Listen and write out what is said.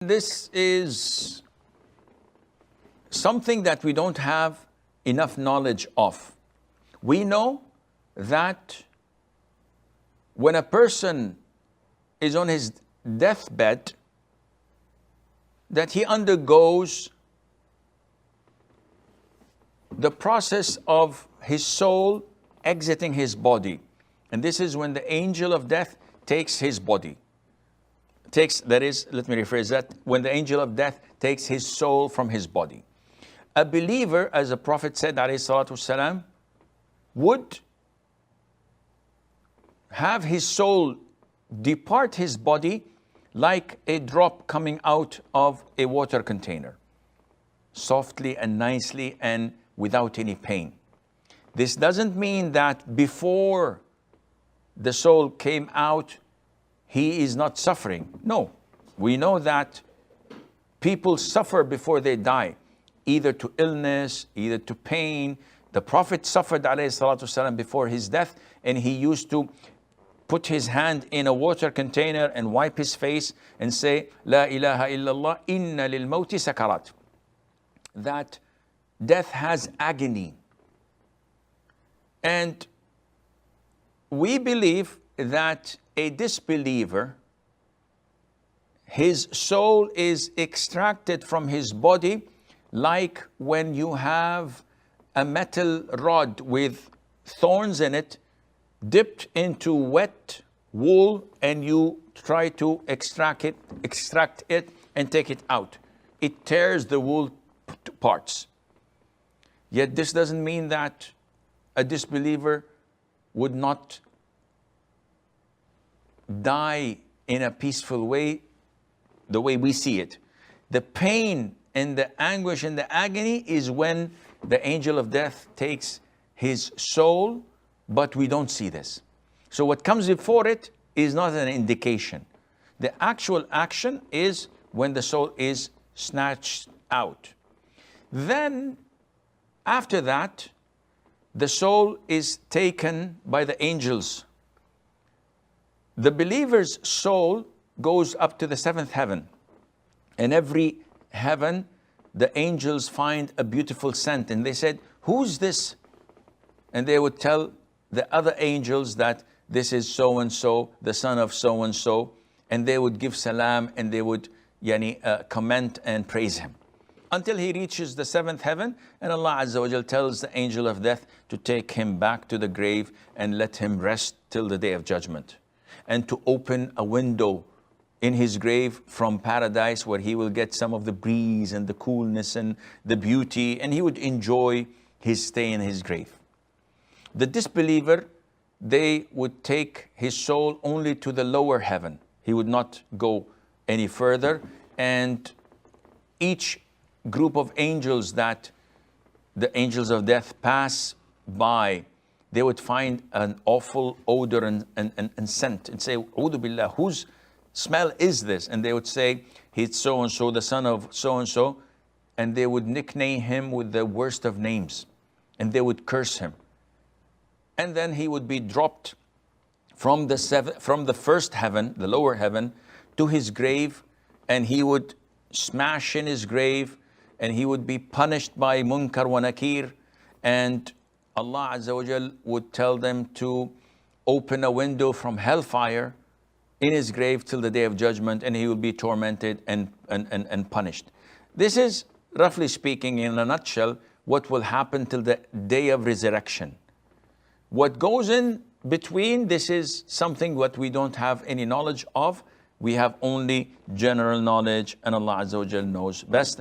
This is something that we don't have enough knowledge of. We know that when a person is on his deathbed, that he undergoes the process of his soul exiting his body. And this is when the angel of death takes his body. Let me rephrase that. When the angel of death takes his soul from his body. A believer, as the Prophet said, alayhi salatu wasalam, would have his soul depart his body like a drop coming out of a water container, softly and nicely and without any pain. This doesn't mean that before the soul came out, he is not suffering. No, we know that people suffer before they die, either to illness, either to pain. The Prophet suffered alayhi salatu wasalam before his death, and he used to put his hand in a water container and wipe his face and say, La ilaha illallah, inna lil mawti sakarat. That death has agony. And we believe that a disbeliever, his soul is extracted from his body like when you have a metal rod with thorns in it, dipped into wet wool, and you try to extract it and take it out. It tears the wool to parts. Yet this doesn't mean that a disbeliever would not die in a peaceful way, the way we see it. The pain and the anguish and the agony is when the angel of death takes his soul, but we don't see this. So what comes before it is not an indication. The actual action is when the soul is snatched out. Then, after that, the soul is taken by the angels. The believer's soul goes up to the seventh heaven. In every heaven, the angels find a beautiful scent. And they said, who's this? And they would tell the other angels that this is so-and-so, the son of so-and-so. And they would give salam and they would comment and praise him. Until he reaches the seventh heaven, and Allah Azza wa Jal tells the angel of death to take him back to the grave and let him rest till the day of judgment. And to open a window in his grave from paradise where he will get some of the breeze and the coolness and the beauty, and he would enjoy his stay in his grave. The disbeliever, they would take his soul only to the lower heaven. He would not go any further, and each group of angels that the angels of death pass by, they would find an awful odor and scent and say, Audu billah, whose smell is this? And they would say, he's so-and-so, the son of so-and-so. And they would nickname him with the worst of names. And they would curse him. And then he would be dropped from the first heaven, the lower heaven, to his grave. And he would smash in his grave. And he would be punished by Munkar wa Nakir. And Allah Azza wa Jal would tell them to open a window from hellfire in his grave till the day of judgment, and he will be tormented and punished. This is, roughly speaking, in a nutshell, what will happen till the day of resurrection. What goes in between, this is something what we don't have any knowledge of. We have only general knowledge, and Allah Azza wa Jal knows best.